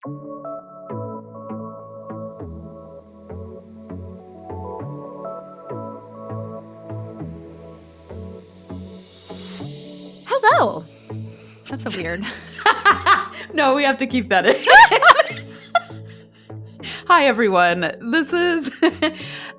Hello. That's a weird. No, we have to keep that in. Hi, everyone. This is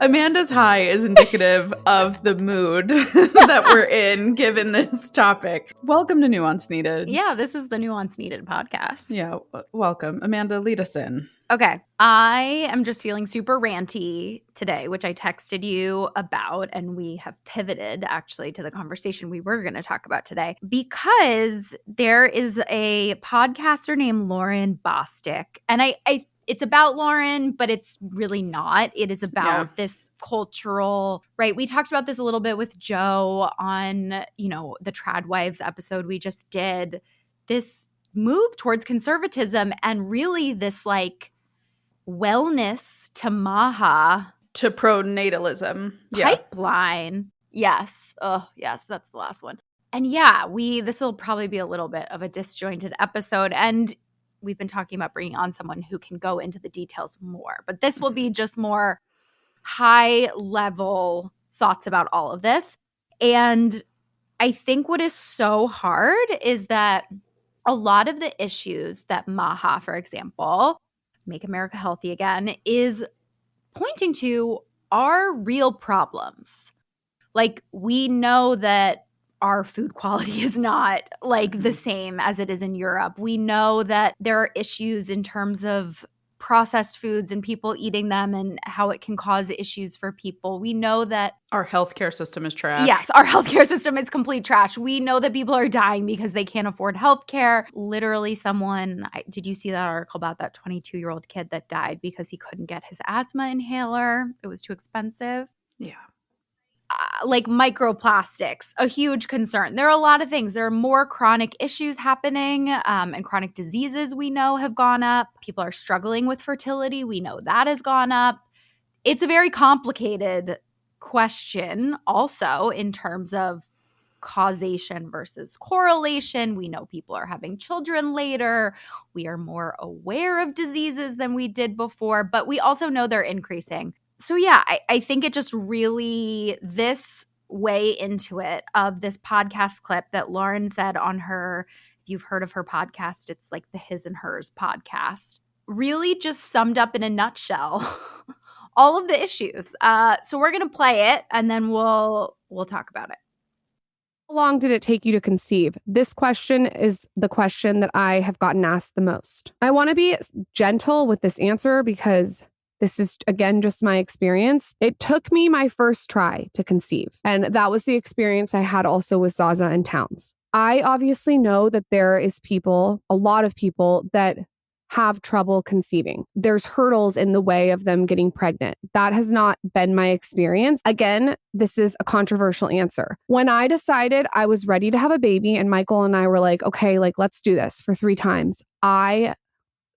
Amanda's hi is indicative of the mood that we're in given this topic. Welcome to Nuance Needed. Yeah, this is the Nuance Needed podcast. Yeah, welcome. Amanda, lead us in. Okay. I am just feeling super ranty today, which I texted you about, and we have pivoted actually to the conversation we were going to talk about today because there is a podcaster named Lauryn Bosstic, and it's about Lauryn, but it's really not. It is about this cultural, right? We talked about this a little bit with Joe on, the Trad Wives episode we just did. This move towards conservatism and really this like wellness to MAHA. To pronatalism. Pipeline. Yes. Oh, yes. That's the last one. And this will probably be a little bit of a disjointed episode. And we've been talking about bringing on someone who can go into the details more. But this will be just more high level thoughts about all of this. And I think what is so hard is that a lot of the issues that MAHA, for example, Make America Healthy Again, is pointing to are real problems. Like, we know that our food quality is not like the same as it is in Europe. We know that there are issues in terms of processed foods and people eating them and how it can cause issues for people. We know that our healthcare system is trash. Yes, our healthcare system is complete trash. We know that people are dying because they can't afford healthcare. Literally did you see that article about that 22-year-old kid that died because he couldn't get his asthma inhaler? It was too expensive. Yeah. Like microplastics, a huge concern. There are a lot of things. There are more chronic issues happening, and chronic diseases we know have gone up. People are struggling with fertility. We know that has gone up. It's a very complicated question also in terms of causation versus correlation. We know people are having children later. We are more aware of diseases than we did before, but we also know they're increasing. So I think it just really, this way into it of this podcast clip that Lauryn said on her, if you've heard of her podcast, it's like the His and Hers podcast, really just summed up in a nutshell all of the issues. So we're going to play it and then we'll talk about it. How long did it take you to conceive? This question is the question that I have gotten asked the most. I want to be gentle with this answer because this is, again, just my experience. It took me my first try to conceive. And that was the experience I had also with Zaza and Towns. I obviously know that there is a lot of people that have trouble conceiving. There's hurdles in the way of them getting pregnant. That has not been my experience. Again, this is a controversial answer. When I decided I was ready to have a baby and Michael and I were like, okay, let's do this for 3 times. I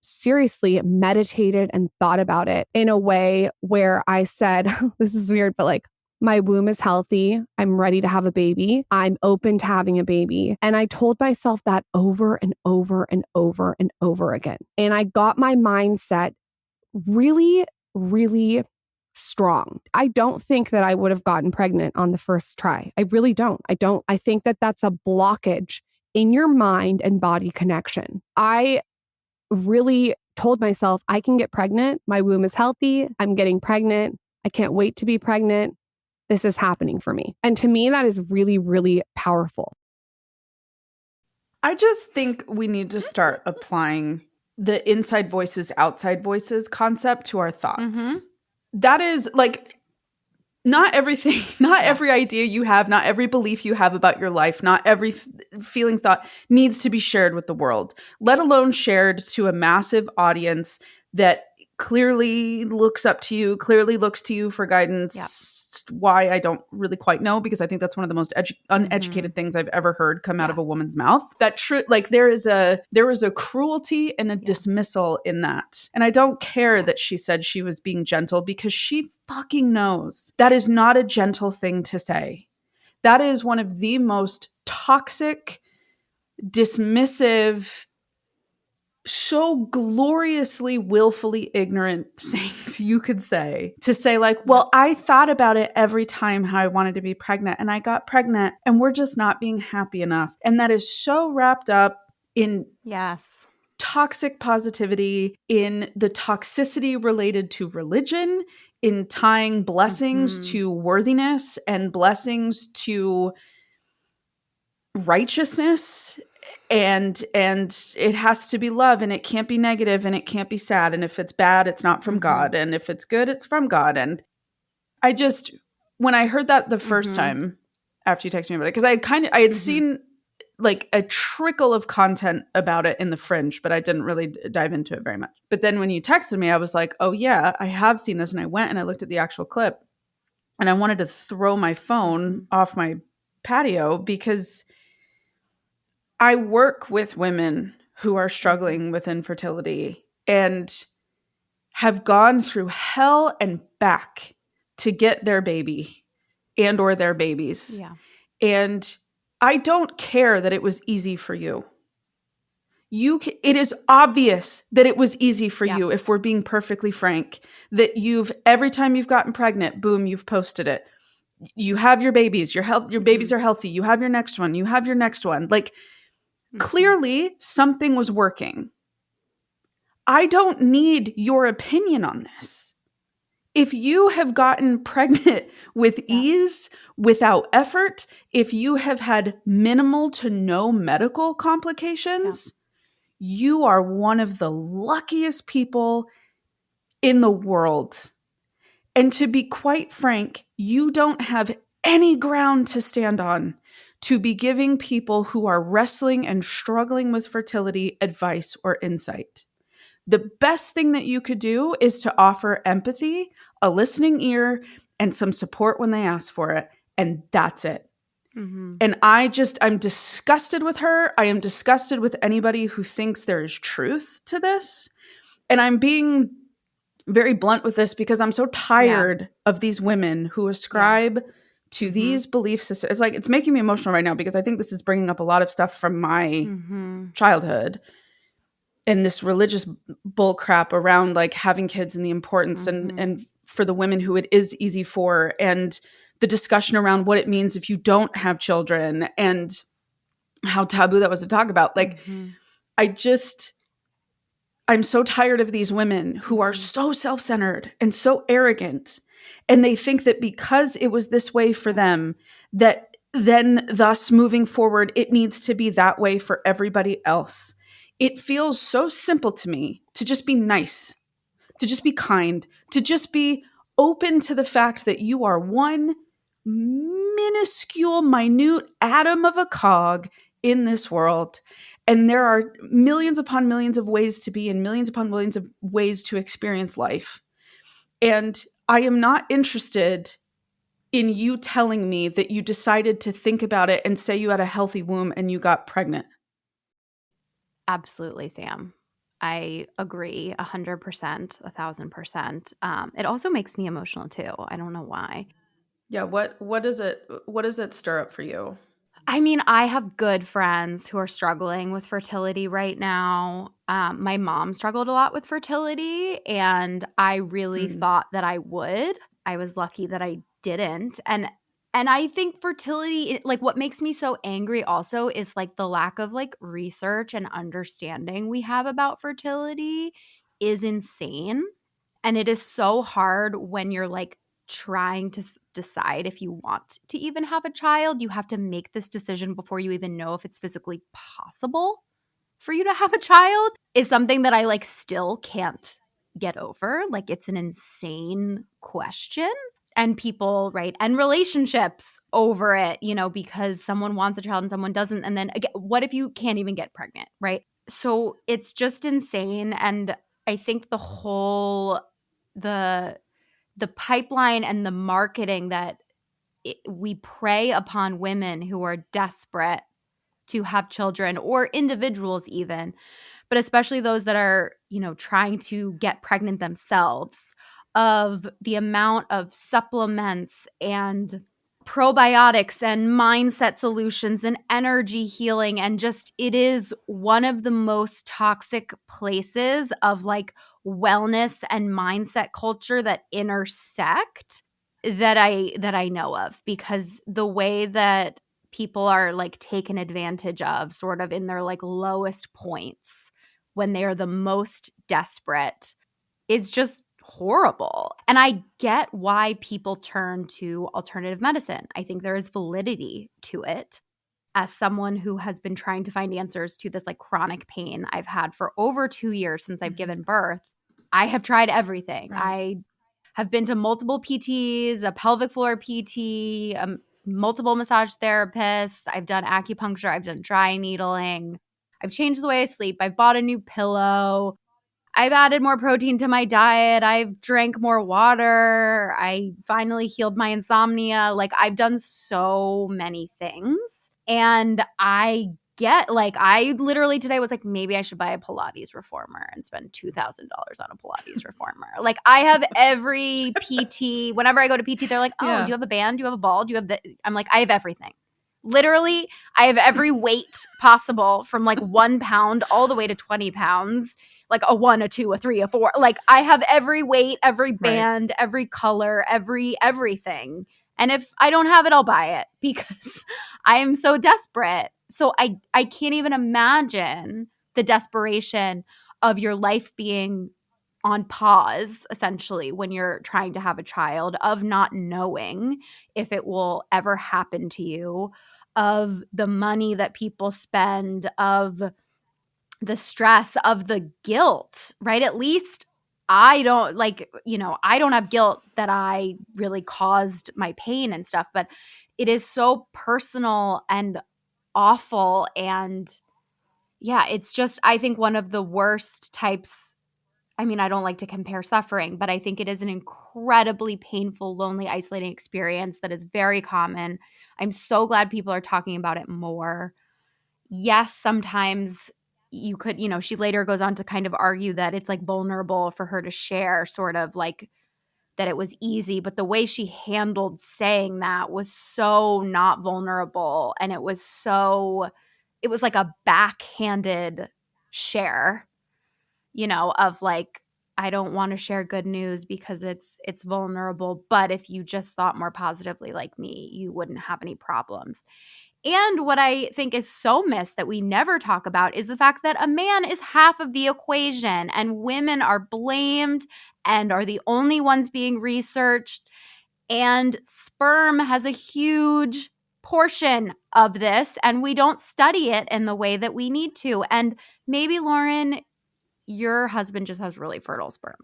seriously meditated and thought about it in a way where I said, this is weird, but my womb is healthy. I'm ready to have a baby. I'm open to having a baby. And I told myself that over and over and over and over again. And I got my mindset really, really strong. I don't think that I would have gotten pregnant on the first try. I really don't. I think that that's a blockage in your mind and body connection. I really told myself I can get pregnant. My womb is healthy. I'm getting pregnant. I can't wait to be pregnant. This is happening for me. And to me, that is really, really powerful. I just think we need to start applying the inside voices, outside voices concept to our thoughts. Mm-hmm. That is not everything, not every idea you have, not every belief you have about your life, not every feeling, thought needs to be shared with the world, let alone shared to a massive audience that clearly looks up to you, clearly looks to you for guidance. Yeah. Why, I don't really quite know, because I think that's one of the most uneducated things I've ever heard come out of a woman's mouth. That there is a cruelty and a dismissal in that. And I don't care that she said she was being gentle, because she fucking knows that is not a gentle thing to say. That is one of the most toxic, dismissive, so gloriously, willfully ignorant things you could say to say like, well, I thought about it every time how I wanted to be pregnant and I got pregnant and we're just not being happy enough. And that is so wrapped up in toxic positivity, in the toxicity related to religion, in tying blessings to worthiness and blessings to righteousness, and it has to be love, and it can't be negative, and it can't be sad, and if it's bad it's not from God, and if it's good it's from God. And I just, when I heard that the first time after you texted me about it, because I had seen like a trickle of content about it in the fringe, but I didn't really dive into it very much. But then when you texted me, I was like, oh yeah, I have seen this. And I went and I looked at the actual clip and I wanted to throw my phone off my patio because I work with women who are struggling with infertility and have gone through hell and back to get their baby and or their babies. Yeah. And I don't care that it was easy for you. It is obvious that it was easy for you, if we're being perfectly frank, that every time you've gotten pregnant, boom, you've posted it. You have your babies, your babies are healthy. You have your next one. You have your next one. Like, clearly something was working. I don't need your opinion on this. If you have gotten pregnant with ease, without effort, if you have had minimal to no medical complications, you are one of the luckiest people in the world. And to be quite frank, you don't have any ground to stand on to be giving people who are wrestling and struggling with fertility advice or insight. The best thing that you could do is to offer empathy, a listening ear, and some support when they ask for it. And that's it. And I'm disgusted with her. I am disgusted with anybody who thinks there is truth to this. And I'm being very blunt with this because I'm so tired of these women who ascribe to these belief systems. It's making me emotional right now because I think this is bringing up a lot of stuff from my childhood and this religious bull crap around like having kids and the importance and for the women who it is easy for, and the discussion around what it means if you don't have children and how taboo that was to talk about. Like, I'm so tired of these women who are so self-centered and so arrogant, and they think that because it was this way for them, that then thus moving forward, it needs to be that way for everybody else. It feels so simple to me to just be nice, to just be kind, to just be open to the fact that you are one minuscule, minute atom of a cog in this world. And there are millions upon millions of ways to be and millions upon millions of ways to experience life. And I am not interested in you telling me that you decided to think about it and say you had a healthy womb and you got pregnant. Absolutely, Sam. I agree 100%, 1,000%. It also makes me emotional too. I don't know why. Yeah. What does it stir up for you? I mean, I have good friends who are struggling with fertility right now. My mom struggled a lot with fertility, and I really thought that I would. I was lucky that I didn't. And I think fertility, like what makes me so angry also is like the lack of like research and understanding we have about fertility is insane. And it is so hard when you're like trying to decide if you want to even have a child. You have to make this decision before you even know if it's physically possible for you to have a child, is something that I like still can't get over. Like, it's an insane question. And people, right, and relationships over it, you know, because someone wants a child and someone doesn't. And then again, what if you can't even get pregnant, right? So it's just insane. And I think the whole the pipeline and the marketing that we prey upon women who are desperate to have children, or individuals even, but especially those that are, you know, trying to get pregnant themselves, of the amount of supplements and probiotics and mindset solutions and energy healing, and just it is one of the most toxic places of like wellness and mindset culture that intersect that I know of, because the way that people are like taken advantage of sort of in their like lowest points when they are the most desperate is just horrible. And I get why people turn to alternative medicine. I think there is validity to it. As someone who has been trying to find answers to this like chronic pain I've had for over 2 years since I've given birth, I have tried everything. Right. I have been to multiple PTs, a pelvic floor PT, multiple massage therapists. I've done acupuncture. I've done dry needling. I've changed the way I sleep. I've bought a new pillow. I've added more protein to my diet. I've drank more water. I finally healed my insomnia. Like, I've done so many things. And I get, like, I literally today was like, maybe I should buy a Pilates reformer and spend $2,000 on a Pilates reformer. Like, I have every PT. Whenever I go to PT, they're like, oh, Yeah. do you have a band? Do you have a ball? Do you have the? I'm like, I have everything. Literally, I have every weight possible from like 1 pound all the way to 20 pounds, like a 1, a 2, a 3, a 4. Like, I have every weight, every band, every color, everything. And if I don't have it, I'll buy it because I am so desperate. So I can't even imagine the desperation of your life being on pause, essentially, when you're trying to have a child, of not knowing if it will ever happen to you, of the money that people spend, of the stress, of the guilt, right? At least I don't I don't have guilt that I really caused my pain and stuff, but it is so personal and awful. And yeah, it's just, I think one of the worst types. I mean, I don't like to compare suffering, but I think it is an incredibly painful, lonely, isolating experience that is very common. I'm so glad people are talking about it more. Yes, sometimes you could, she later goes on to kind of argue that it's like vulnerable for her to share, sort of like that it was easy, but the way she handled saying that was so not vulnerable. And it was like a backhanded share, of like, I don't want to share good news because it's vulnerable, but if you just thought more positively like me, you wouldn't have any problems. And what I think is so missed that we never talk about is the fact that a man is half of the equation and women are blamed and are the only ones being researched. And sperm has a huge portion of this, and we don't study it in the way that we need to. And maybe, Lauryn, your husband just has really fertile sperm.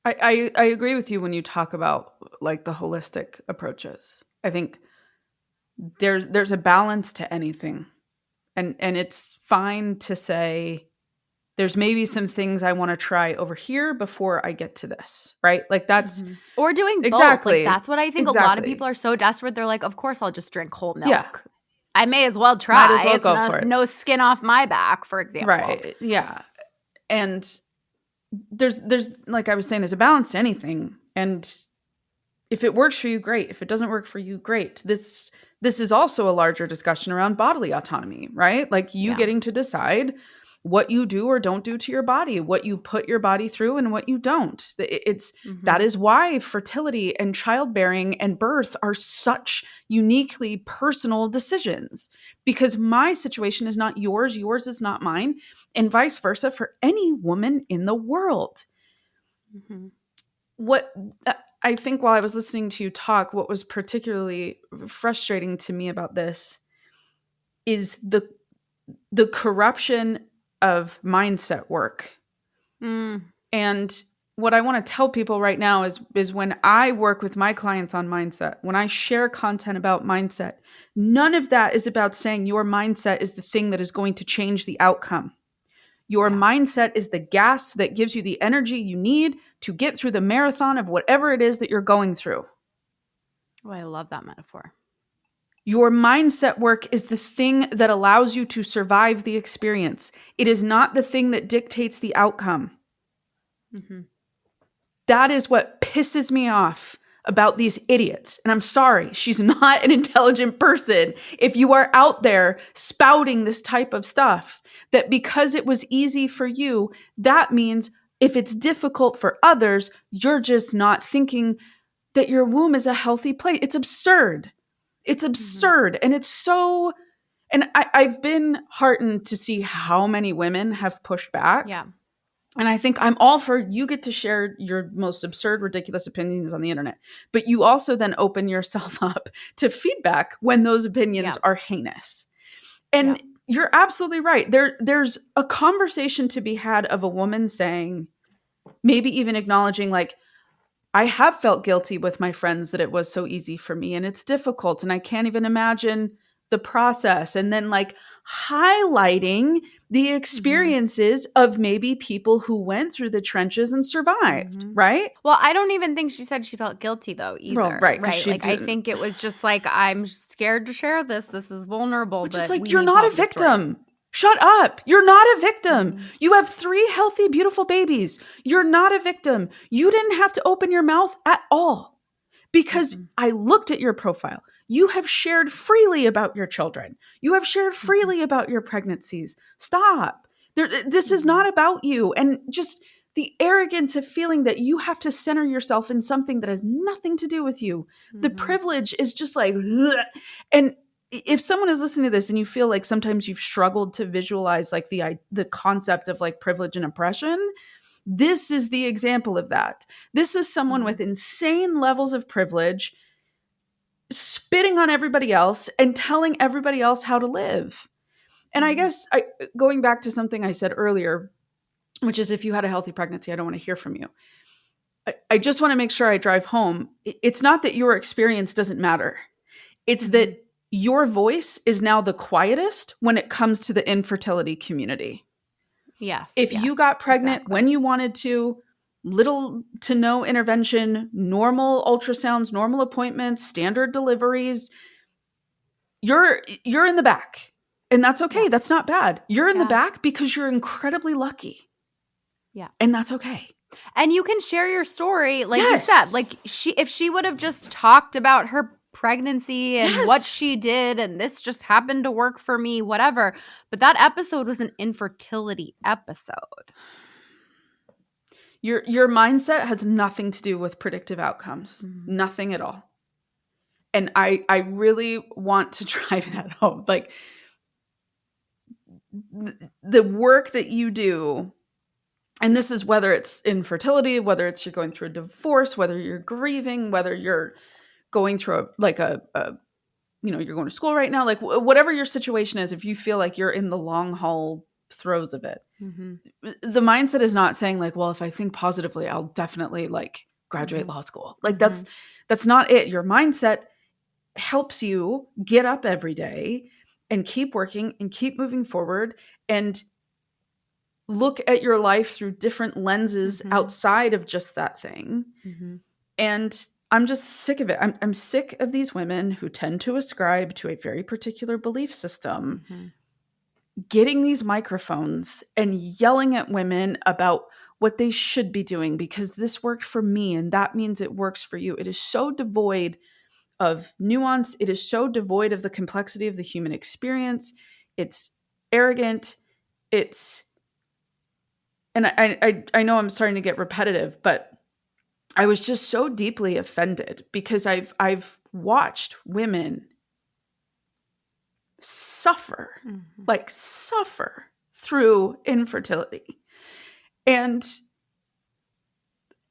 I agree with you when you talk about like the holistic approaches. I think there's a balance to anything. And it's fine to say there's maybe some things I want to try over here before I get to this, right? Like that's or doing both. Exactly. Like, that's what I think. Exactly. A lot of people are so desperate. They're like, of course I'll just drink whole milk. Yeah. I may as well try. Might as well it's go for it. No skin off my back, for example. Right. Yeah. And there's like I was saying, there's a balance to anything. And if it works for you, great. If it doesn't work for you, great. This is also a larger discussion around bodily autonomy, right? Like you getting to decide what you do or don't do to your body, what you put your body through and what you don't. That is why fertility and childbearing and birth are such uniquely personal decisions, because my situation is not yours, yours is not mine, and vice versa for any woman in the world. What I think while I was listening to you talk, what was particularly frustrating to me about this is the corruption of mindset work. And what I want to tell people right now is when I work with my clients on mindset, when I share content about mindset, none of that is about saying your mindset is the thing that is going to change the outcome. Your mindset is the gas that gives you the energy you need to get through the marathon of whatever it is that you're going through. Oh, I love that metaphor. Your mindset work is the thing that allows you to survive the experience. It is not the thing that dictates the outcome. That is what pisses me off about these idiots. And I'm sorry, she's not an intelligent person. If you are out there spouting this type of stuff, that because it was easy for you, that means if it's difficult for others, you're just not thinking that your womb is a healthy place. It's absurd. It's absurd. And it's so, and I've been heartened to see how many women have pushed back. Yeah. And I think I'm all for, you get to share your most absurd, ridiculous opinions on the internet, but you also then open yourself up to feedback when those opinions are heinous. And you're absolutely right. There's a conversation to be had of a woman saying, maybe even acknowledging, like, I have felt guilty with my friends that it was so easy for me and it's difficult and I can't even imagine the process. And then like highlighting the experiences of maybe people who went through the trenches and survived, right? Well, I don't even think she said she felt guilty though either. Well, right. Like I think it was just like, I'm scared to share this. This is vulnerable. But just like, you're not a victim. Shut up. You're not a victim. You have 3 healthy, beautiful babies. You're not a victim. You didn't have to open your mouth at all because I looked at your profile. You have shared freely about your children. You have shared freely about your pregnancies. Stop. This is not about you. And just the arrogance of feeling that you have to center yourself in something that has nothing to do with you. The privilege is just like, ugh. And if someone is listening to this and you feel like sometimes you've struggled to visualize like the concept of like privilege and oppression, this is the example of that. This is someone with insane levels of privilege spitting on everybody else and telling everybody else how to live. And I guess going back to something I said earlier, which is if you had a healthy pregnancy, I don't want to hear from you. I just want to make sure I drive home. It's not that your experience doesn't matter. It's that your voice is now the quietest when it comes to the infertility community. Yes. If you got pregnant when you wanted to, little to no intervention, normal ultrasounds, normal appointments, standard deliveries, you're in the back. And that's okay. That's not bad. You're in the back because you're incredibly lucky. Yeah. And that's okay. And you can share your story, like you said, like if she would have just talked about her pregnancy and what she did and this just happened to work for me, whatever. But that episode was an infertility episode. Your mindset has nothing to do with predictive outcomes. Nothing at all. And I really want to drive that home. Like the work that you do, and this is whether it's infertility, whether it's you're going through a divorce, whether you're grieving, whether you're going through you're going to school right now, like whatever your situation is, if you feel like you're in the long haul throes of it, the mindset is not saying like, well, if I think positively, I'll definitely like graduate law school. Like that's not it. Your mindset helps you get up every day and keep working and keep moving forward and look at your life through different lenses outside of just that thing. And I'm just sick of it. I'm sick of these women who tend to ascribe to a very particular belief system, getting these microphones and yelling at women about what they should be doing because this worked for me and that means it works for you. It is so devoid of nuance. It is so devoid of the complexity of the human experience. It's arrogant. And I know I'm starting to get repetitive, but I was just so deeply offended because I've watched women suffer through infertility. And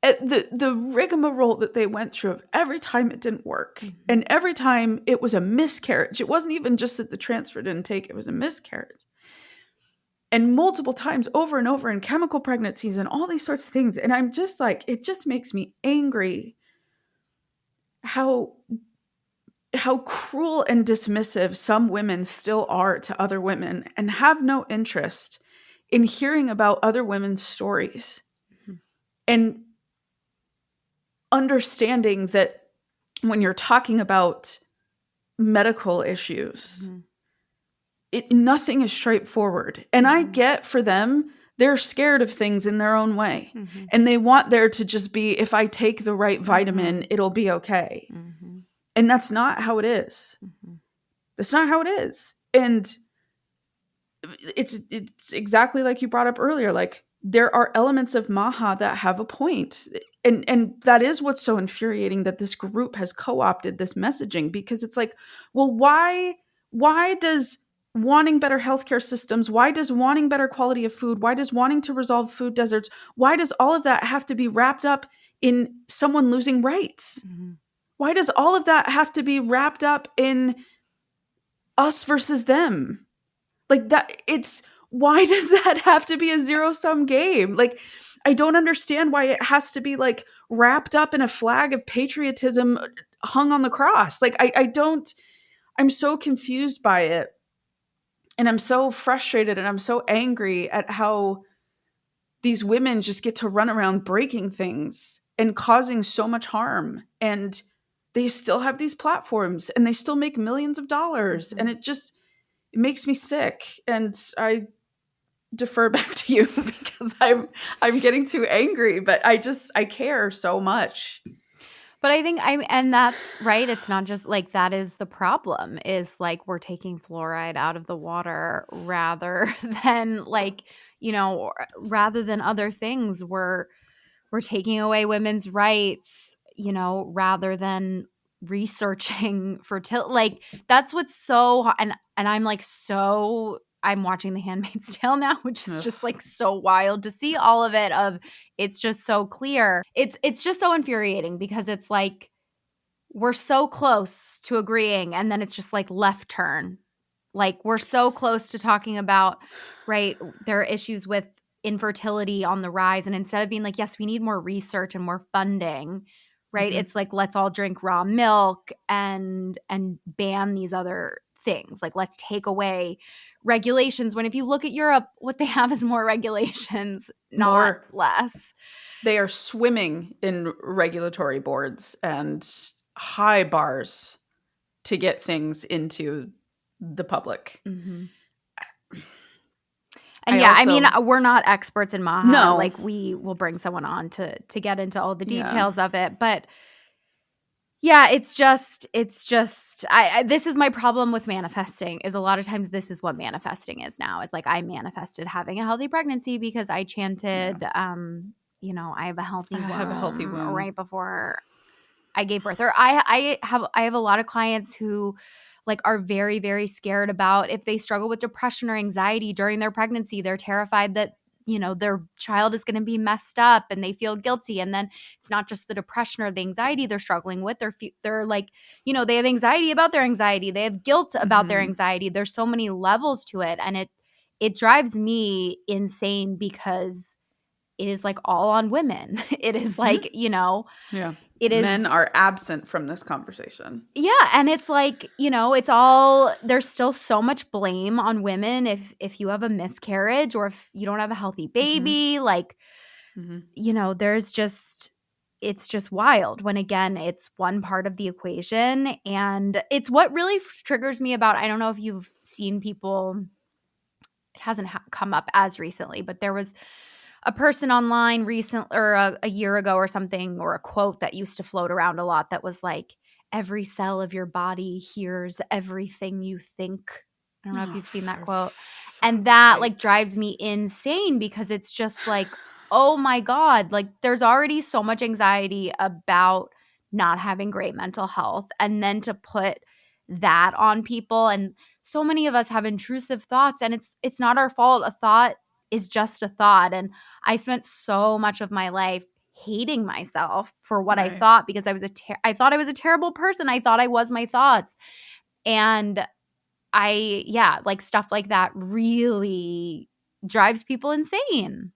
the rigmarole that they went through of every time it didn't work and every time it was a miscarriage. It wasn't even just that the transfer didn't take, it was a miscarriage. And multiple times over and over in chemical pregnancies and all these sorts of things. And I'm just like, it just makes me angry how cruel and dismissive some women still are to other women and have no interest in hearing about other women's stories and understanding that when you're talking about medical issues, nothing is straightforward. And I get for them they're scared of things in their own way. Mm-hmm. And they want there to just be, if I take the right vitamin, it'll be okay. Mm-hmm. And that's not how it is. Mm-hmm. That's not how it is. And it's exactly like you brought up earlier. Like, there are elements of MAHA that have a point. And that is what's so infuriating, that this group has co-opted this messaging, because it's like, well, why does wanting better healthcare systems, why does wanting better quality of food, why does wanting to resolve food deserts, why does all of that have to be wrapped up in someone losing rights? Mm-hmm. Why does all of that have to be wrapped up in us versus them? Like, that, why does that have to be a zero-sum game? Like, I don't understand why it has to be like wrapped up in a flag of patriotism hung on the cross. Like, I'm so confused by it. And I'm so frustrated, and I'm so angry at how these women just get to run around breaking things and causing so much harm. And they still have these platforms, and they still make millions of dollars. Mm-hmm. And it makes me sick. And I defer back to you because I'm getting too angry, but I care so much. But I think and that's right. It's not just like, that is the problem, is like, we're taking fluoride out of the water rather than like, rather than other things. We're taking away women's rights, rather than researching fertility. Like, that's what's so, and I'm like, I'm watching The Handmaid's Tale now, which is just like so wild to see all of it. It's just so clear. It's just so infuriating, because it's like, we're so close to agreeing, and then it's just like left turn. Like, we're so close to talking about, right, there are issues with infertility on the rise, and instead of being like, yes, we need more research and more funding, right, Mm-hmm. it's like, let's all drink raw milk and ban these other things. Like, let's take away regulations, when if you look at Europe, what they have is more regulations, not less. They are swimming in regulatory boards and high bars to get things into the public. Mm-hmm. And we're not experts in MAHA. No. Like, we will bring someone on to get into all the details of it. But yeah, it's just this is my problem with manifesting, is a lot of times this is what manifesting is now. It's like, I manifested having a healthy pregnancy because I chanted, I have a healthy womb right before I gave birth. Or I have a lot of clients who like are very, very scared about if they struggle with depression or anxiety during their pregnancy. They're terrified that, their child is going to be messed up, and they feel guilty. And then it's not just the depression or the anxiety they're struggling with. They're like, they have anxiety about their anxiety. They have guilt about their anxiety. There's so many levels to it. And it drives me insane, because it is like all on women. It is like, Yeah. It is, men are absent from this conversation. Yeah, and it's like, it's all, there's still so much blame on women if you have a miscarriage, or if you don't have a healthy baby, like, there's just, it's just wild, when again, it's one part of the equation. And it's what really triggers me about, I don't know if you've seen people, it hasn't come up as recently, but there was a person online or a year ago or something, or a quote that used to float around a lot, that was like, every cell of your body hears everything you think. I don't know if you've seen that quote. And that like drives me insane, because it's just like, oh my God, like, there's already so much anxiety about not having great mental health. And then to put that on people, and so many of us have intrusive thoughts, and it's not our fault. A thought is just a thought. And I spent so much of my life hating myself for what I thought, because I thought I was a terrible person. I thought I was my thoughts. And like, stuff like that really drives people insane.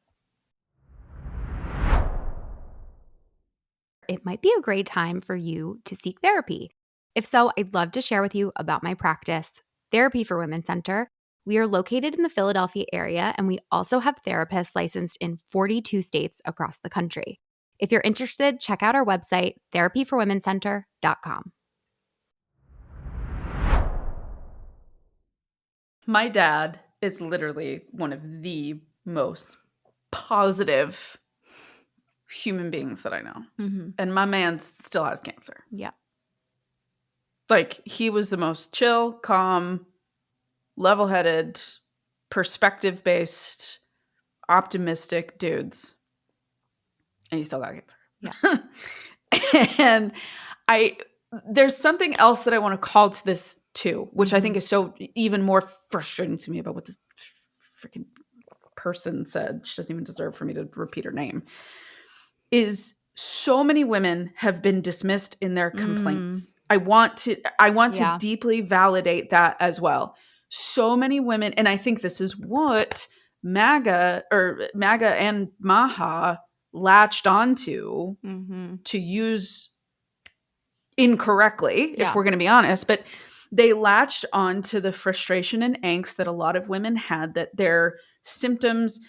It might be a great time for you to seek therapy. If so, I'd love to share with you about my practice, Therapy for Women Center. We are located in the Philadelphia area, and we also have therapists licensed in 42 states across the country. If you're interested, check out our website, therapyforwomencenter.com. My dad is literally one of the most positive human beings that I know. Mm-hmm. And my man still has cancer. Yeah. Like, he was the most chill, calm, level-headed, perspective-based, optimistic dudes. And he still got cancer. Yeah. And there's something else that I want to call to this too, which I think is so even more frustrating to me about what this freaking person said. She doesn't even deserve for me to repeat her name. Is so many women have been dismissed in their complaints. I want to deeply validate that as well. So many women, and I think this is what MAGA and MAHA latched onto to use incorrectly, if we're going to be honest, but they latched on to the frustration and angst that a lot of women had, that their symptoms,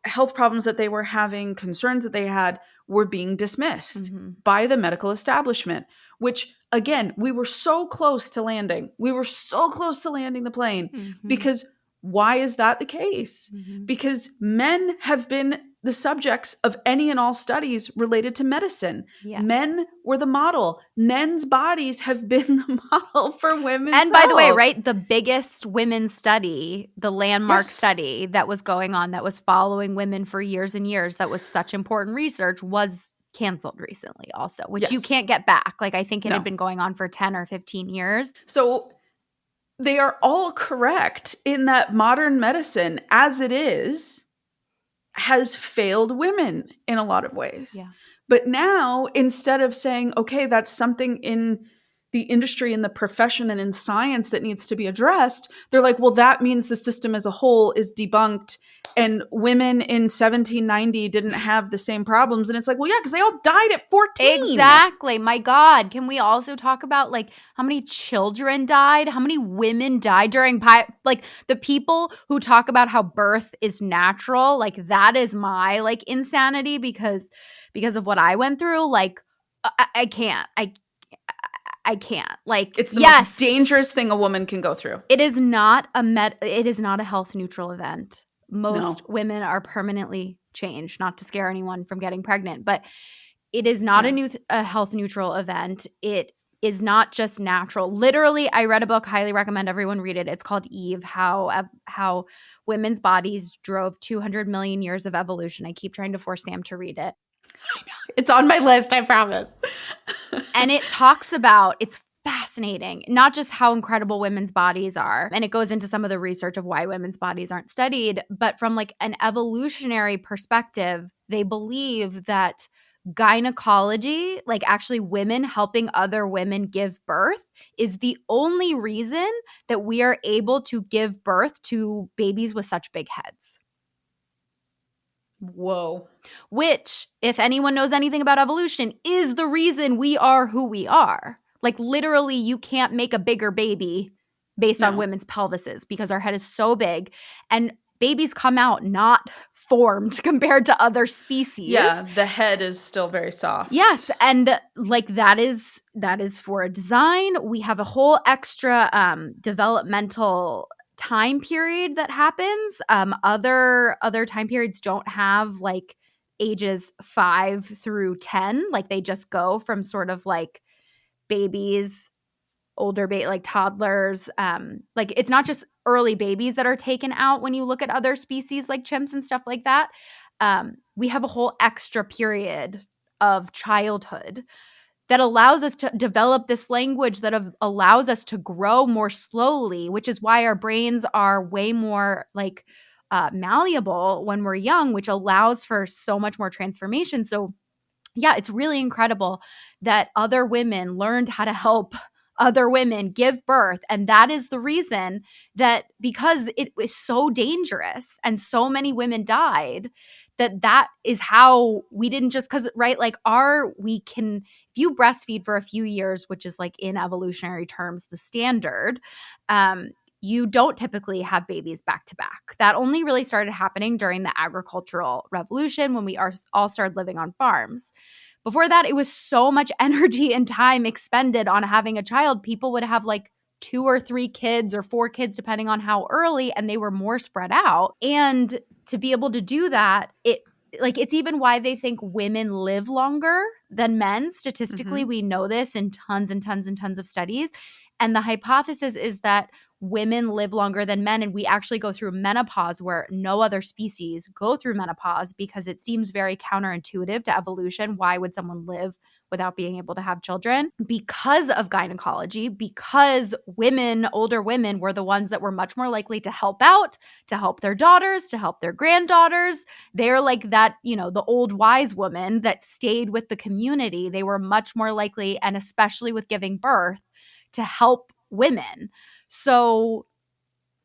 health problems that they were having, concerns that they had, were being dismissed by the medical establishment, which, again, we were so close to landing. We were so close to landing the plane because why is that the case? Because men have been the subjects of any and all studies related to medicine. Yes. Men were the model. Men's bodies have been the model for women's And by health. the way, right, the biggest women's study, the landmark study that was going on, that was following women for years and years, that was such important research, was canceled recently also, which you can't get back. Like, I think it had been going on for 10 or 15 years. So they are all correct in that modern medicine, as it is, has failed women in a lot of ways. Yeah. But now, instead of saying, okay, that's something in the industry and the profession and in science that needs to be addressed, they're like, well, that means the system as a whole is debunked and women in 1790 didn't have the same problems. And it's like, well, yeah, because they all died at 14. Exactly. My God. Can we also talk about like how many children died? How many women died during like the people who talk about how birth is natural? Like, that is my like insanity because of what I went through. Like, I can't. I can't. Like, it's the most dangerous thing a woman can go through. It is not a health neutral event. Most women are permanently changed, not to scare anyone from getting pregnant, but it is not a health neutral event. It is not just natural. Literally, I read a book, highly recommend everyone read it. It's called Eve, how women's bodies drove 200 million years of evolution. I keep trying to force Sam to read it. I know. It's on my list, I promise. And it talks about, it's fascinating, not just how incredible women's bodies are. And it goes into some of the research of why women's bodies aren't studied. But from like an evolutionary perspective, they believe that gynecology, like actually women helping other women give birth, is the only reason that we are able to give birth to babies with such big heads. Whoa. Which, if anyone knows anything about evolution, is the reason we are who we are. Like, literally, you can't make a bigger baby based on women's pelvises because our head is so big. And babies come out not formed compared to other species. Yeah, the head is still very soft. Yes, and like that is for a design. We have a whole extra developmental time period that happens. Other time periods don't have like ages 5 through 10. Like, they just go from sort of like babies, older like toddlers. Like, it's not just early babies that are taken out when you look at other species like chimps and stuff like that. We have a whole extra period of childhood that allows us to develop this language that allows us to grow more slowly, which is why our brains are way more like malleable when we're young, which allows for so much more transformation. So yeah, it's really incredible that other women learned how to help other women give birth. And that is the reason that, because it was so dangerous and so many women died, that is how we didn't just, because, right, like we can, if you breastfeed for a few years, which is like in evolutionary terms, the standard, you don't typically have babies back to back. That only really started happening during the agricultural revolution when we all started living on farms. Before that, it was so much energy and time expended on having a child. People would have like 2 or 3 kids or 4 kids, depending on how early, and they were more spread out. And to be able to do that, it's even why they think women live longer than men. Statistically, we know this in tons and tons and tons of studies. And the hypothesis is that women live longer than men, and we actually go through menopause where no other species go through menopause, because it seems very counterintuitive to evolution. Why would someone live without being able to have children? Because of gynecology, because older women were the ones that were much more likely to help out, to help their daughters, to help their granddaughters. They're like that, the old wise woman that stayed with the community. They were much more likely, and especially with giving birth, to help women. So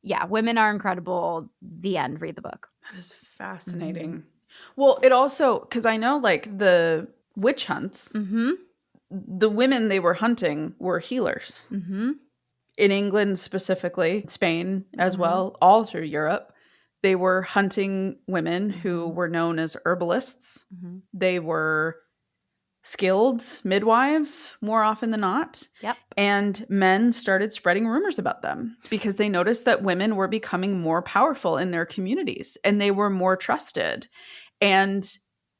yeah, women are incredible. The end. Read the book. That is fascinating. Well, it also, because I know like the witch hunts, the women they were hunting were healers. In England specifically, Spain as well, all through Europe, they were hunting women who were known as herbalists. They were skilled midwives more often than not. Yep. And men started spreading rumors about them because they noticed that women were becoming more powerful in their communities and they were more trusted. And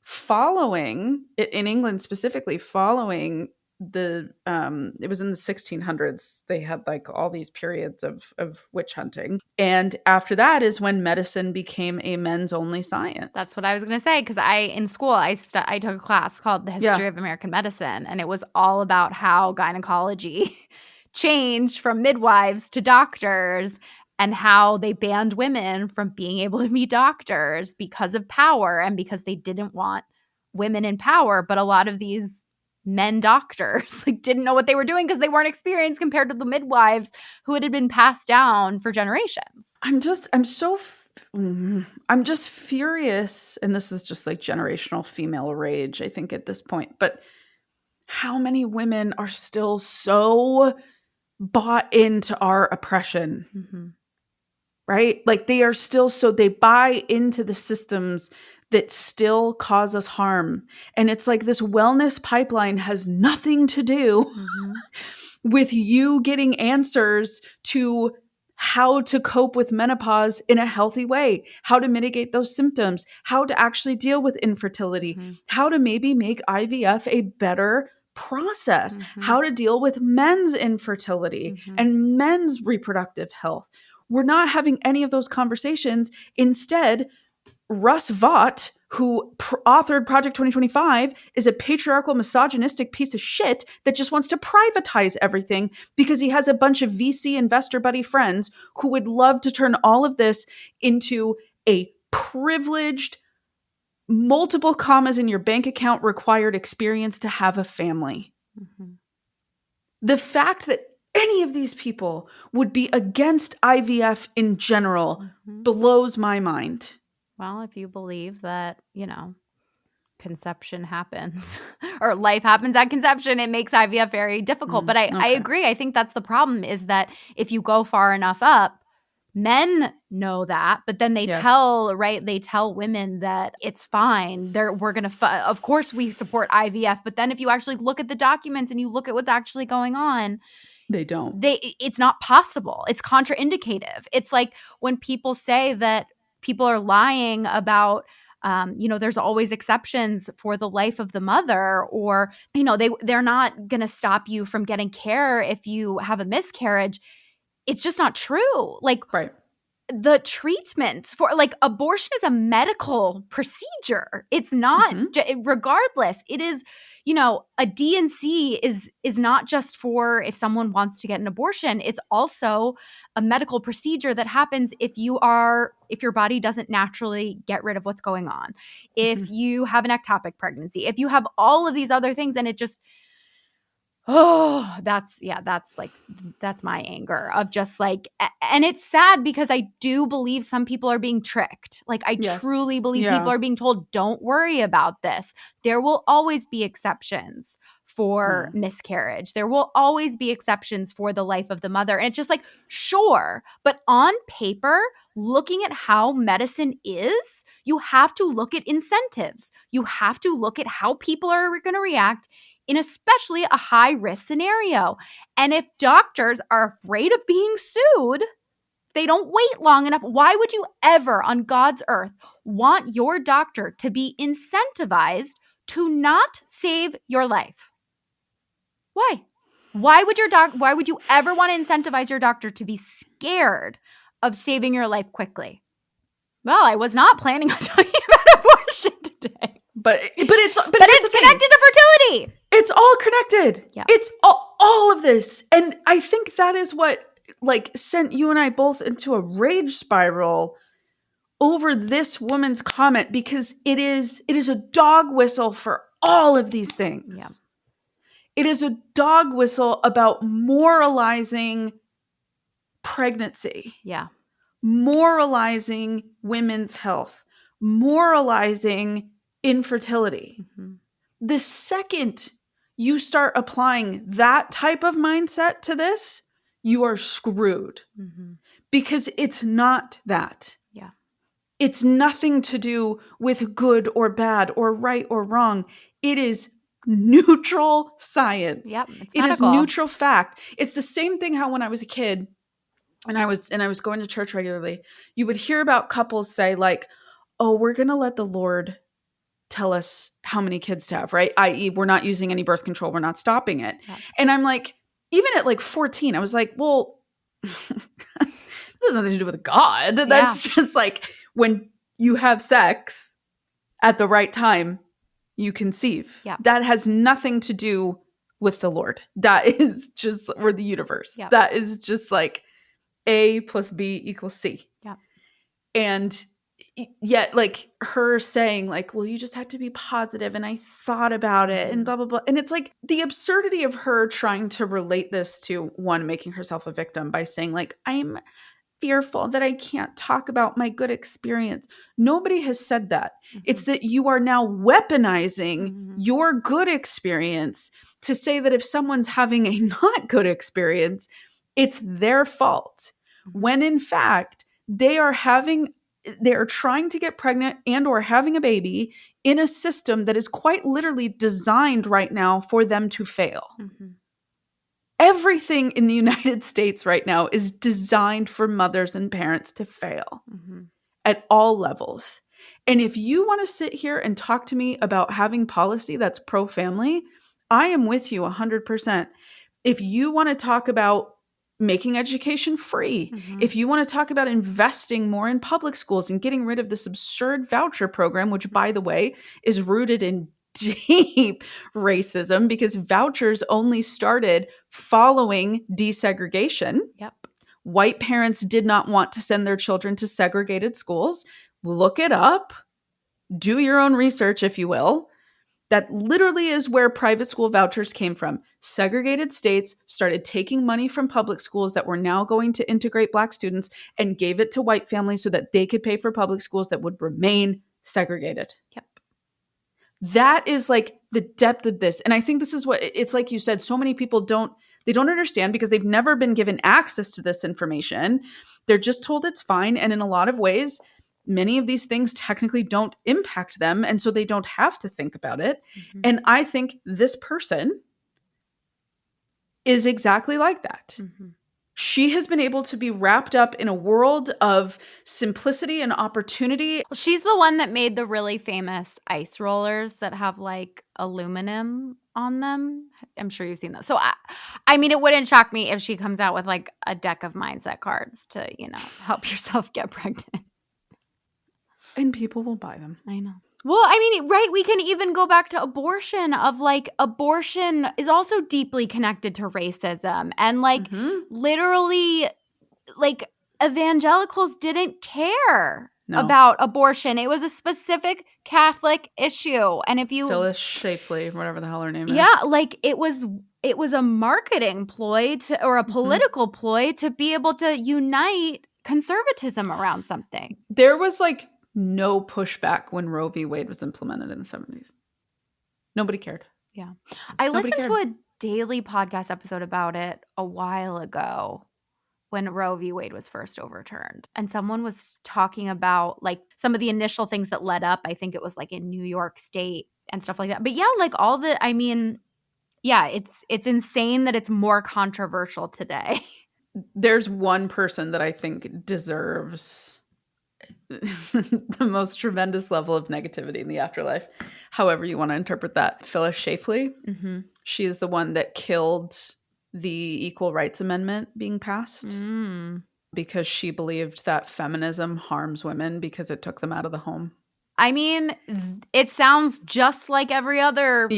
following, in England specifically, following it was in the 1600s, they had like all these periods of witch hunting. And after that is when medicine became a men's only science. That's what I was going to say, because in school, I took a class called The History of American Medicine, and it was all about how gynecology changed from midwives to doctors, and how they banned women from being able to be doctors because of power and because they didn't want women in power. But a lot of these men doctors didn't know what they were doing because they weren't experienced compared to the midwives who had been passed down for generations. I'm just furious, and this is just like generational female rage, I think, at this point, but how many women are still so bought into our oppression, right? Like they are still they buy into the systems that still cause us harm. And it's like this wellness pipeline has nothing to do with you getting answers to how to cope with menopause in a healthy way, how to mitigate those symptoms, how to actually deal with infertility, how to maybe make IVF a better process, how to deal with men's infertility and men's reproductive health. We're not having any of those conversations. Instead, Russ Vought, who authored Project 2025, is a patriarchal, misogynistic piece of shit that just wants to privatize everything because he has a bunch of VC investor buddy friends who would love to turn all of this into a privileged, multiple commas in your bank account required experience to have a family. The fact that any of these people would be against IVF in general blows my mind. Well, if you believe that, conception happens or life happens at conception, it makes IVF very difficult. But I agree. I think that's the problem, is that if you go far enough up, men know that, but then they tell women that it's fine. We're going to, of course we support IVF. But then if you actually look at the documents and you look at what's actually going on, they don't. It's not possible. It's contraindicative. It's like when people say that people are lying about, there's always exceptions for the life of the mother, or, they're not going to stop you from getting care if you have a miscarriage. It's just not true. Right. The treatment for abortion is a medical procedure. It's not, regardless, it is, a D&C is not just for if someone wants to get an abortion. It's also a medical procedure that happens if your body doesn't naturally get rid of what's going on. If you have an ectopic pregnancy, if you have all of these other things, and it just, that's my anger of just and it's sad because I do believe some people are being tricked. I truly believe people are being told, don't worry about this. There will always be exceptions for miscarriage. There will always be exceptions for the life of the mother. And it's just like, sure, but on paper, looking at how medicine is, you have to look at incentives. You have to look at how people are going to react in especially a high risk scenario. And if doctors are afraid of being sued, they don't wait long enough. Why would you ever on God's earth want your doctor to be incentivized to not save your life? Why? Why would you ever want to incentivize your doctor to be scared of saving your life quickly? Well, I was not planning on talking about abortion today. But it's connected to fertility. It's all connected. Yeah. It's all of this. And I think that is what like sent you and I both into a rage spiral over this woman's comment, because it is a dog whistle for all of these things. Yeah. It is a dog whistle about moralizing pregnancy. Yeah. Moralizing women's health. Moralizing infertility. Mm-hmm. The second you start applying that type of mindset to this, you are screwed. Mm-hmm. Because it's not that. Yeah. It's nothing to do with good or bad or right or wrong. It is neutral science. Yep, it is neutral fact. It's the same thing how when I was a kid and I was going to church regularly, you would hear about couples say like, oh, we're going to let the Lord tell us how many kids to have, right? I.e., we're not using any birth control. We're not stopping it. Yeah. And I'm like, even at like 14, I was like, well, it has nothing to do with God. That's just like when you have sex at the right time, you conceive. Yeah. That has nothing to do with the Lord. That is just, or the universe. Yeah. That is just like A plus B equals C. Yeah. And yet like her saying like, well, you just have to be positive. And I thought about it and blah, blah, blah. And it's like the absurdity of her trying to relate this to one, making herself a victim by saying like, I'm fearful that I can't talk about my good experience. Nobody has said that. Mm-hmm. It's that you are now weaponizing your good experience to say that if someone's having a not good experience, it's their fault. When in fact, they are trying to get pregnant and or having a baby in a system that is quite literally designed right now for them to fail. Mm-hmm. Everything in the United States right now is designed for mothers and parents to fail at all levels. And if you want to sit here and talk to me about having policy that's pro-family, I am with you 100%. If you want to talk about making education free, if you want to talk about investing more in public schools and getting rid of this absurd voucher program, which, by the way, is rooted in deep racism because vouchers only started following desegregation. Yep. White parents did not want to send their children to segregated schools. Look it up. Do your own research, if you will. That literally is where private school vouchers came from. Segregated states started taking money from public schools that were now going to integrate Black students and gave it to white families so that they could pay for public schools that would remain segregated. Yep. That is like the depth of this. And I think this is what it's like you said, so many people don't understand because they've never been given access to this information. They're just told it's fine. And in a lot of ways, many of these things technically don't impact them. And so they don't have to think about it. And I think this person is exactly like that. She has been able to be wrapped up in a world of simplicity and opportunity. She's the one that made the really famous ice rollers that have like aluminum on them. I'm sure you've seen those. So I mean, it wouldn't shock me if she comes out with like a deck of mindset cards to, help yourself get pregnant. And people will buy them. I know. Well, I mean, right, we can even go back to abortion of like abortion is also deeply connected to racism. And like literally like evangelicals didn't care about abortion. It was a specific Catholic issue. And if you Phyllis Schlafly, whatever the hell her name is. Yeah, like it was a marketing ploy or a political ploy to be able to unite conservatism around something. There was like no pushback when Roe v. Wade was implemented in the 70s. Nobody cared. Yeah. I Nobody listened to cared. a daily podcast episode about it a while ago when Roe v. Wade was first overturned. And someone was talking about like some of the initial things that led up. I think it was like in New York State and stuff like that. But yeah, like all the, I mean, yeah, it's insane that it's more controversial today. There's one person that I think deserves the most tremendous level of negativity in the afterlife. However you want to interpret that. Phyllis Schlafly. Mm-hmm. She is the one that killed the Equal Rights Amendment being passed because she believed that feminism harms women because it took them out of the home. I mean, it sounds just like every other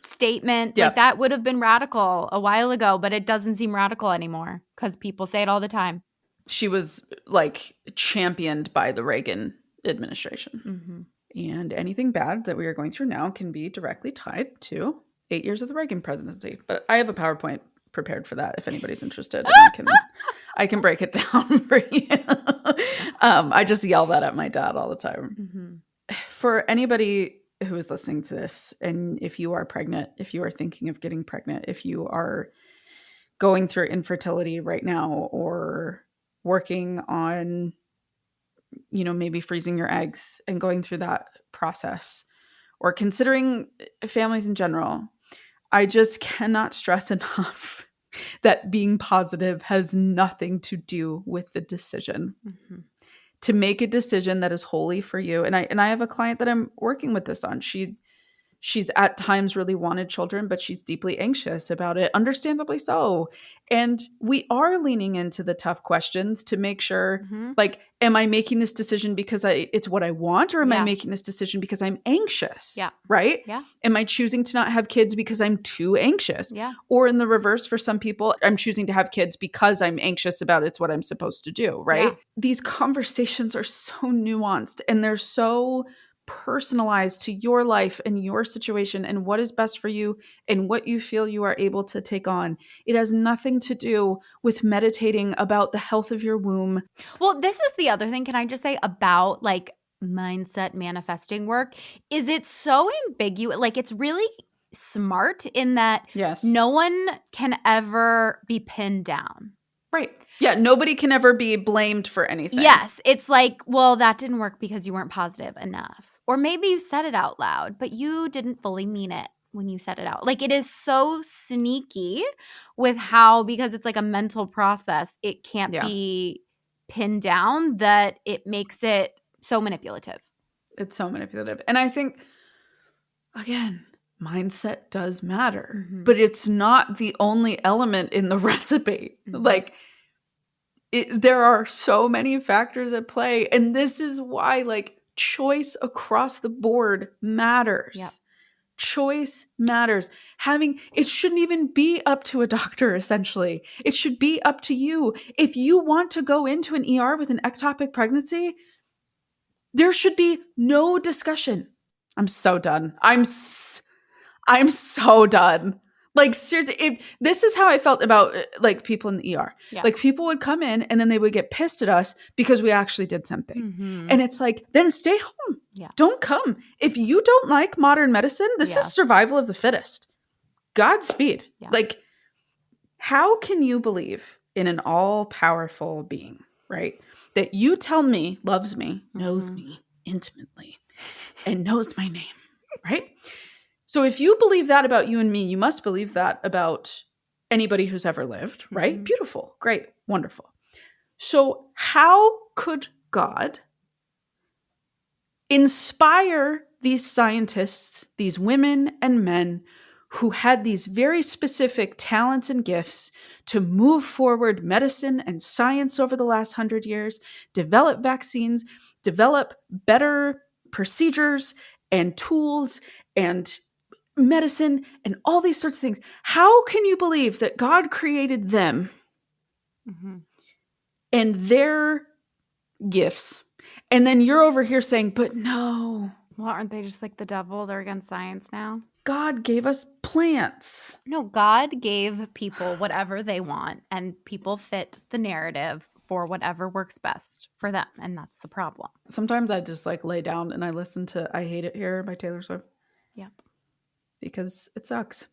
statement. Yep. Like that would have been radical a while ago, but it doesn't seem radical anymore because people say it all the time. She was like championed by the Reagan administration. Mm-hmm. And anything bad that we are going through now can be directly tied to 8 years of the Reagan presidency. But I have a PowerPoint prepared for that if anybody's interested. And I can break it down for you. I just yell that at my dad all the time. Mm-hmm. For anybody who is listening to this, and if you are pregnant, if you are thinking of getting pregnant, if you are going through infertility right now or working on, maybe freezing your eggs and going through that process or considering families in general, I just cannot stress enough that being positive has nothing to do with the decision. Mm-hmm. To make a decision that is wholly for you. And I have a client that I'm working with this on. She's at times really wanted children, but she's deeply anxious about it, understandably so. And we are leaning into the tough questions to make sure, like, am I making this decision because it's what I want, or am I making this decision because I'm anxious? Yeah. Right? Yeah. Am I choosing to not have kids because I'm too anxious? Yeah. Or in the reverse, for some people, I'm choosing to have kids because I'm anxious about it's what I'm supposed to do, right? Yeah. These conversations are so nuanced and they're so personalized to your life and your situation and what is best for you and what you feel you are able to take on. It has nothing to do with meditating about the health of your womb. Well, this is the other thing, can I just say, about like mindset manifesting work, is it's so ambiguous. Like it's really smart in that no one can ever be pinned down. Right. Yeah, nobody can ever be blamed for anything. Yes. It's like, well, that didn't work because you weren't positive enough. Or maybe you said it out loud, but you didn't fully mean it when you said it out. Like it is so sneaky with how, because it's like a mental process, it can't be pinned down, that it makes it so manipulative. It's so manipulative. And I think, again, mindset does matter, but it's not the only element in the recipe. Like, there are so many factors at play. And this is why, like, choice across the board matters. Yep. Choice matters. It shouldn't even be up to a doctor, essentially. It should be up to you. If you want to go into an ER with an ectopic pregnancy, there should be no discussion. I'm so done. I'm so done. Like, seriously, this is how I felt about like people in the ER. Yeah. Like people would come in and then they would get pissed at us because we actually did something. And it's like, then stay home. Yeah. Don't come. If you don't like modern medicine, this is survival of the fittest. Godspeed. Yeah. Like, how can you believe in an all-powerful being, right? That you tell me loves me, knows me intimately, and knows my name, right? So if you believe that about you and me, you must believe that about anybody who's ever lived, right? Beautiful, great, wonderful. So how could God inspire these scientists, these women and men who had these very specific talents and gifts to move forward medicine and science over the last 100 years, develop vaccines, develop better procedures and tools and medicine and all these sorts of things? How can you believe that God created them and their gifts, and then you're over here saying, but no. Well, aren't they just like the devil? They're against science now. God gave us plants. No, God gave people whatever they want, and people fit the narrative for whatever works best for them, and that's the problem. Sometimes I just like lay down and I listen to I Hate It Here by Taylor Swift. Yep. because it sucks.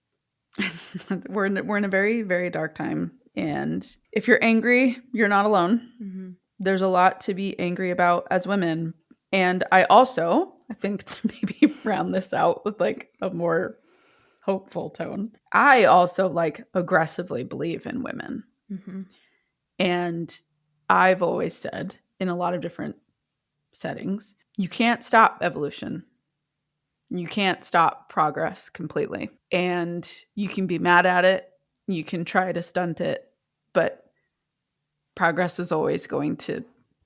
We're in a very, very dark time. And if you're angry, you're not alone. Mm-hmm. There's a lot to be angry about as women. And I think to maybe round this out with like a more hopeful tone, I also like aggressively believe in women. Mm-hmm. And I've always said in a lot of different settings, you can't stop evolution. You can't stop progress completely. And you can be mad at it. You can try to stunt it, but progress is always going to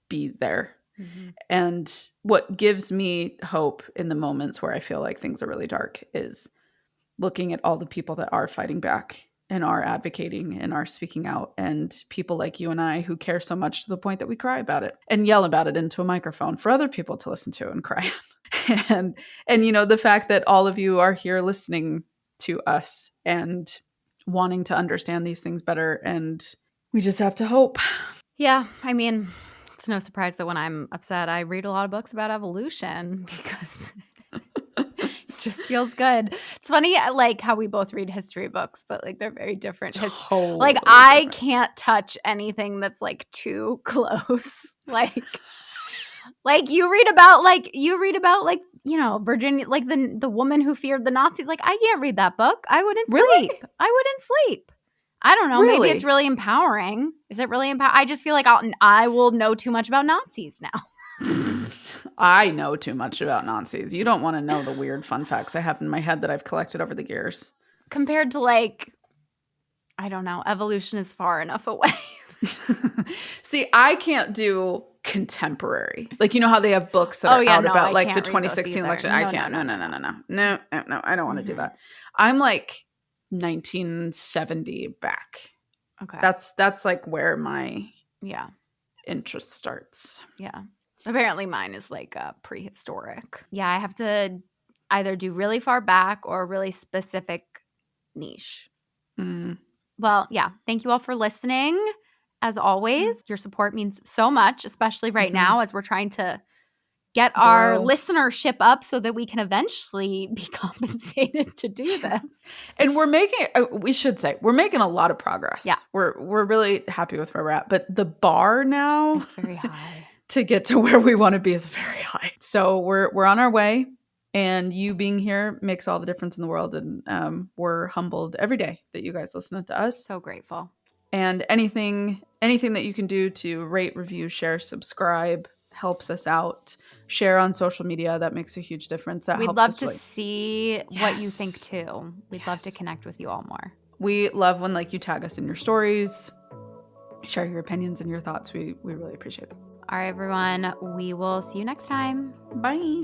be there. Mm-hmm. And what gives me hope in the moments where I feel like things are really dark is looking at all the people that are fighting back and are advocating and are speaking out, and people like you and I who care so much to the point that we cry about it and yell about it into a microphone for other people to listen to and cry. and you know, the fact that all of you are here listening to us and wanting to understand these things better, and we just have to hope. Yeah, I mean, it's no surprise that when I'm upset, I read a lot of books about evolution because it just feels good. It's funny, like how we both read history books, but like they're very different. Totally like I different. can't touch anything that's like too close. Like you read about you know, Virginia, like the woman who feared the Nazis. Like I can't read that book. I wouldn't Really? sleep. I wouldn't sleep. I don't know. Really? Maybe it's really empowering. Is it really empowering? I just feel like I will know too much about Nazis now. I know too much about Nazis. You don't want to know the weird fun facts I have in my head that I've collected over the years. Compared to like, I don't know, evolution is far enough away. See, I can't do contemporary. Like, you know how they have books that are out about like the 2016 election? No, I can't. No. I don't want to do that. I'm like 1970 back. Okay. That's like where my interest starts. Yeah. Apparently mine is like prehistoric. Yeah, I have to either do really far back or a really specific niche. Mm. Well, yeah. Thank you all for listening. As always, your support means so much, especially right now as we're trying to get our listenership up so that we can eventually be compensated to do this. And we're making a lot of progress. Yeah. We're really happy with where we're at. But the bar now, it's very high. To get to where we want to be is very high. So we're on our way. And you being here makes all the difference in the world. And we're humbled every day that you guys listen to us. So grateful. And anything that you can do to rate, review, share, subscribe helps us out. Share on social media. That makes a huge difference. We'd love to see what you think too. We'd love to connect with you all more. We love when you tag us in your stories, share your opinions and your thoughts. We really appreciate them. All right, everyone. We will see you next time. Bye.